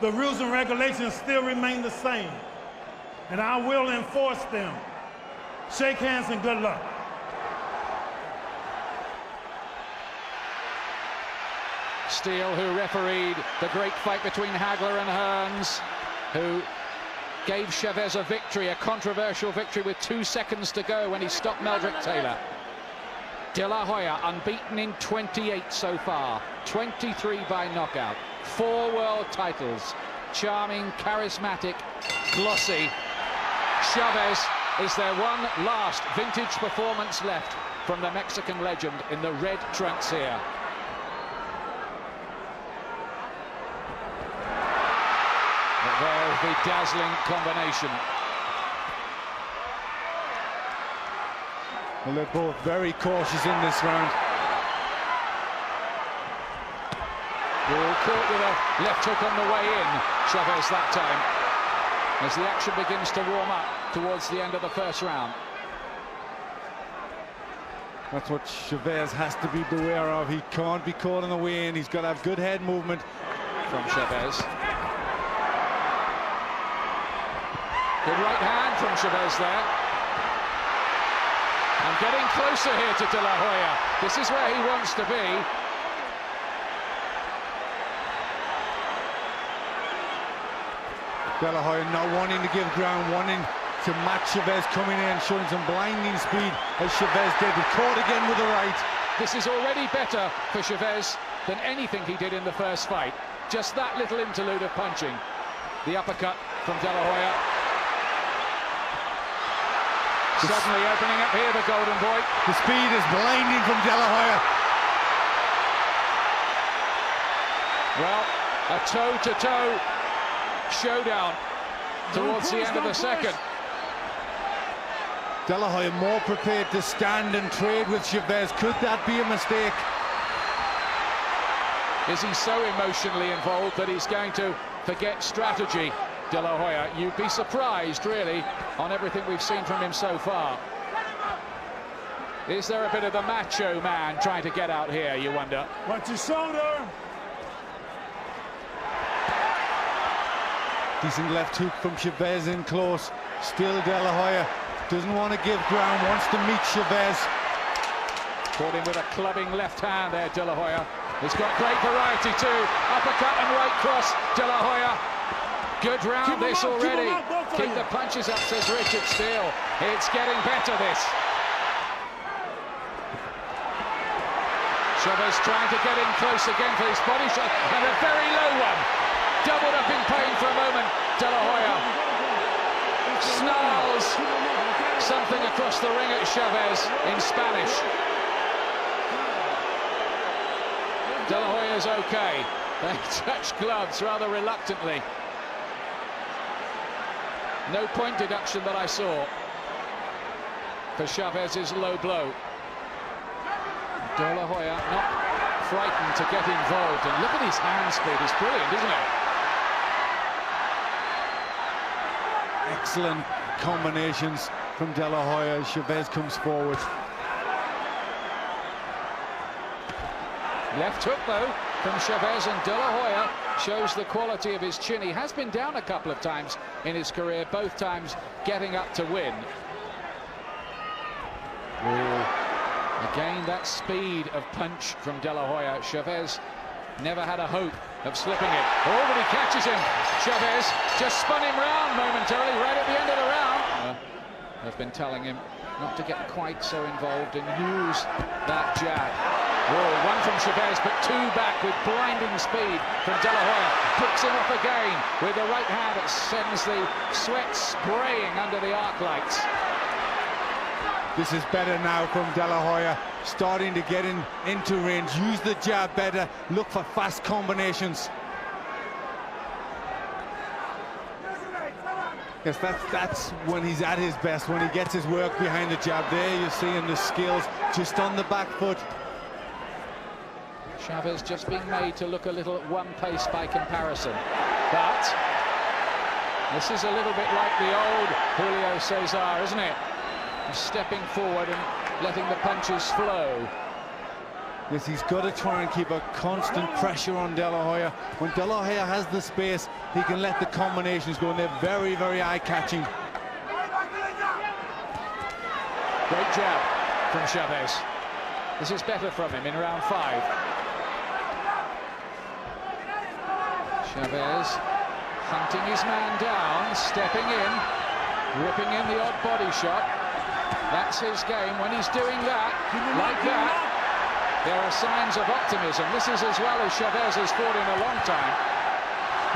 The rules and regulations still remain the same, and I will enforce them. Shake hands and good luck. Steele, who refereed the great fight between Hagler and Hearns, who gave Chavez a victory, a controversial victory with 2 seconds to go when he stopped Meldrick Taylor. Delahoya unbeaten in 28 so far, 23 by knockout, 4 world titles, charming, charismatic, glossy. Chavez is their one last vintage performance left from the Mexican legend in the red trunks here. A very dazzling combination. Well, they're both very cautious in this round. Ball caught with a left hook on the way in, Chavez that time, as the action begins to warm up towards the end of the first round. That's what Chavez has to be beware of. He can't be caught on the way in. He's got to have good head movement. From Chavez. Good right hand from Chavez there. And getting closer here to Delahoya. This is where he wants to be. Delahoya not wanting to give ground, wanting to match Chavez coming in, showing some blinding speed as Chavez did. But caught again with the right. This is already better for Chavez than anything he did in the first fight. Just that little interlude of punching. The uppercut from Delahoya. Suddenly opening up here, the Golden Boy. The speed is blinding from Delahoya. Well, a toe-to-toe showdown towards the end of the second. Delahoya more prepared to stand and trade with Chavez. Could that be a mistake? Is he so emotionally involved that he's going to forget strategy, Delahoya? You'd be surprised, really, on everything we've seen from him so far. Is there a bit of the macho man trying to get out here, you wonder? Watch your shoulder. Decent left hook from Chavez in close. Still Delahoya doesn't want to give ground, wants to meet Chavez. Caught him with a clubbing left hand there, Delahoya. He's got great variety too. Uppercut and right cross, Delahoya. Good round this already. Keep the punches up, says Richard Steele. It's getting better, this. Chavez trying to get in close again for his body shot, and a very low one. Doubled up in pain for a moment, Delahoya. Snarls something across the ring at Chavez in Spanish. Delahoya's okay. They touch gloves rather reluctantly. No point deduction that I saw for Chavez's low blow. Delahoya not frightened to get involved, and look at his hand speed. It's brilliant, isn't it? Excellent combinations from Delahoya as Chavez comes forward. Left hook, though, from Chavez, and Delahoya shows the quality of his chin. He has been down a couple of times in his career, both times getting up to win. Ooh. Again, that speed of punch from Delahoya. Chavez never had a hope of slipping it. Oh, but he catches him. Chavez just spun him round momentarily right at the end of the round. They've been telling him not to get quite so involved and use that jab. Whoa, one from Chavez, but 2 back with blinding speed from Delahoya. Picks him up again with the right hand that sends the sweat spraying under the arc lights. This is better now from Delahoya, starting to get into range, use the jab better, look for fast combinations. Yes, that's when he's at his best, when he gets his work behind the jab. There you're seeing the skills just on the back foot. Chavez just being made to look a little one-pace by comparison. But this is a little bit like the old Julio Cesar, isn't it? Stepping forward and letting the punches flow. Yes, he's got to try and keep a constant pressure on Delahoya. When Delahoya has the space, he can let the combinations go, and they're very, very eye-catching. Great jab from Chavez. This is better from him in round 5. Chavez hunting his man down, stepping in, ripping in the odd body shot. That's his game. When he's doing that, like that, there are signs of optimism. This is as well as Chavez has fought in a long time.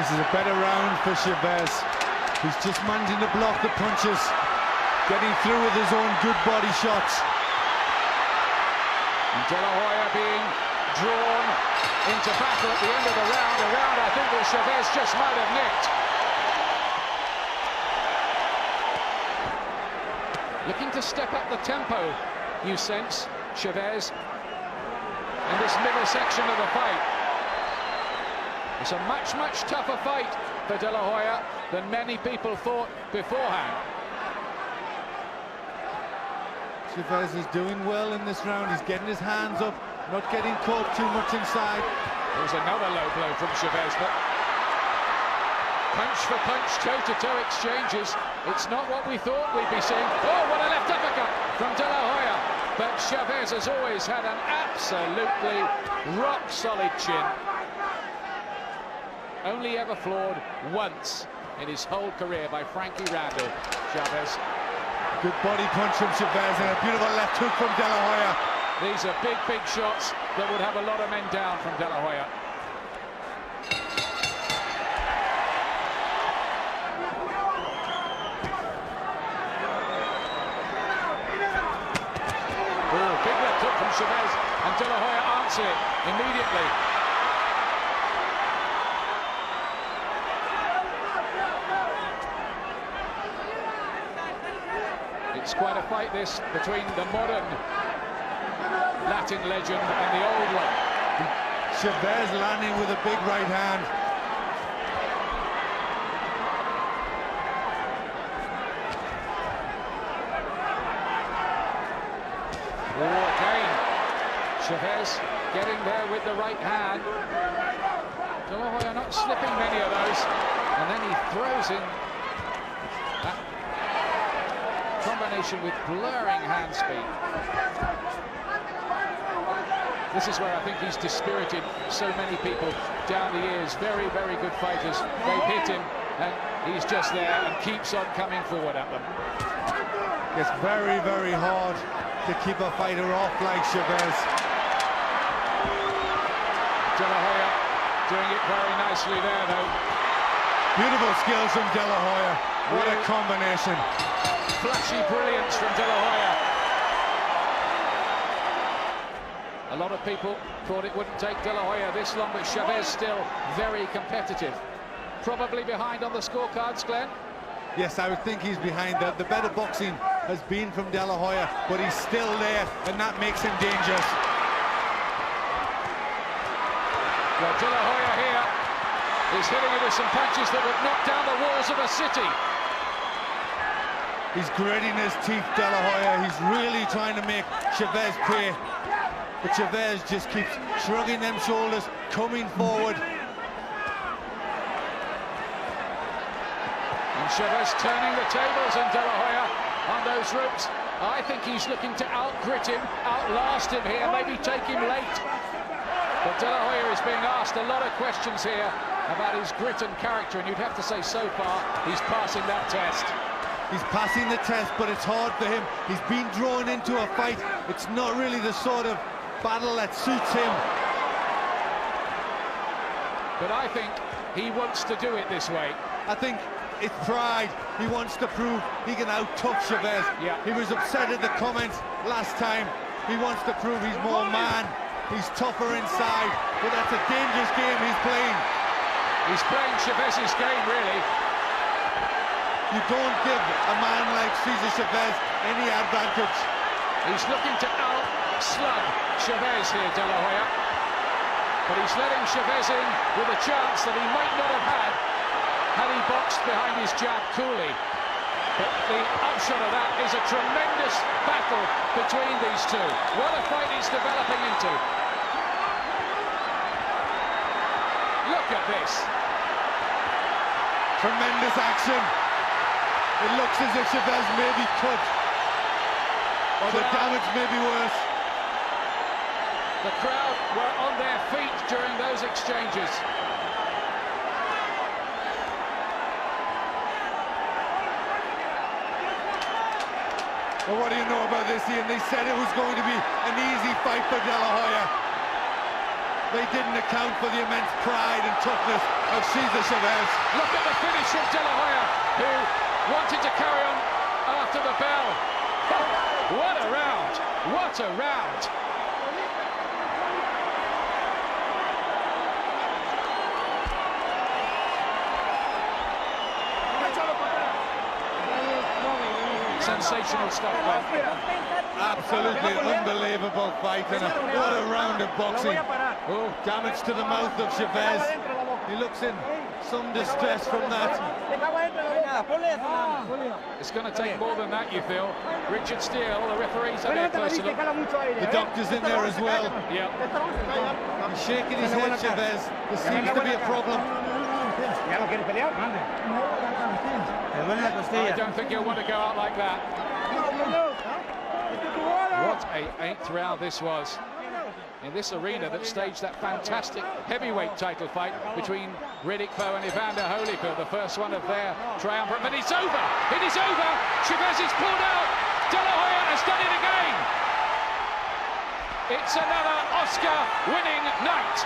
This is a better round for Chavez. He's just managing to block the punches, getting through with his own good body shots. And Delahoya being drawn into battle at the end of the round, a round I think that Chavez just might have nicked. Looking to step up the tempo, you sense, Chavez, in this middle section of the fight. It's a much, much tougher fight for Delahoya than many people thought beforehand. Chavez is doing well in this round. He's getting his hands up, not getting caught too much inside. There's another low blow from Chavez, but punch for punch, toe-to-toe exchanges. It's not what we thought we'd be seeing. Oh, what a left uppercut from Delahoya. But Chavez has always had an absolutely rock-solid chin. Only ever floored once in his whole career by Frankie Randall. Chavez. Good body punch from Chavez and a beautiful left hook from Delahoya. These are big, big shots that would have a lot of men down from Delahoya. Oh, big left hook from Chavez, and Delahoya answered it immediately. It's quite a fight, this, between the modern Latin legend and the old one. Chavez landing with a big right hand. Oh, again, Chavez getting there with the right hand. Delahoya not slipping many of those, and then he throws in that combination with blurring hand speed. This is where I think he's dispirited so many people down the years. Very, very good fighters. They've hit him, and he's just there and keeps on coming forward at them. It's very, very hard to keep a fighter off like Chavez. Delahoya doing it very nicely there, though. Beautiful skills from Delahoya. What a combination. Flashy brilliance from Delahoya. A lot of people thought it wouldn't take Delahoya this long, but Chavez still very competitive. Probably behind on the scorecards, Glenn? Yes, I would think he's behind that. The better boxing has been from Delahoya, but he's still there, and that makes him dangerous. Well, Delahoya here is hitting it with some punches that would knock down the walls of a city. He's gritting his teeth, Delahoya. He's really trying to make Chavez pay. But Chavez just keeps shrugging them shoulders, coming forward. And Chavez turning the tables on Delahoya on those ropes. I think he's looking to out-grit him, outlast him here, maybe take him late. But Delahoya is being asked a lot of questions here about his grit and character, and you'd have to say so far he's passing that test. He's passing the test, but it's hard for him. He's been drawn into a fight. It's not really the sort of battle that suits him. But I think he wants to do it this way. I think it's pride. He wants to prove he can out-tough Chavez. Yeah. He was upset at the comments last time. He wants to prove he's more man. He's tougher inside. But that's a dangerous game he's playing. He's playing Chavez's game, really. You don't give a man like Cesar Chavez any advantage. He's looking to out-slug Chavez here, Delahoya. But he's letting Chavez in with a chance that he might not have had he boxed behind his jab coolly. But the upshot of that is a tremendous battle between these two. What a fight it's developing into. like this. Tremendous action. It looks as if Chavez may be cut, or the damage may be worse. The crowd were on their feet during those exchanges. Well, what do you know about this, Ian? They said it was going to be an easy fight for Delahoya. They didn't account for the immense pride and toughness of Chavez. Look at the finish from Delahoya, who wanted to carry on after the bell. What a round! What a round! Sensational stuff, mate. Absolutely unbelievable fight, and what a round of boxing. Oh, damage to the mouth of Chavez. He looks in some distress from that. It's going to take more than that, you feel. Richard Steele, the referee's having a closer look. The doctor's in there as well. Yeah. He's shaking his head, Chavez. There seems to be a problem. I don't think he'll want to go out like that. What a 8th round this was. In this arena that staged that fantastic heavyweight title fight between Riddick Bowe and Evander Holyfield, the first one of their triumvirate. But it's over! It is over! Chavez is pulled out! Delahoya has done it again! It's another Oscar-winning night!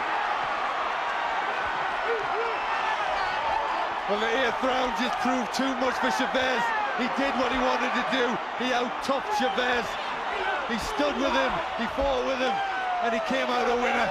Well, the 8th round just proved too much for Chavez. He did what he wanted to do. He out-toughed Chavez. He stood with him, he fought with him, and he came out a winner.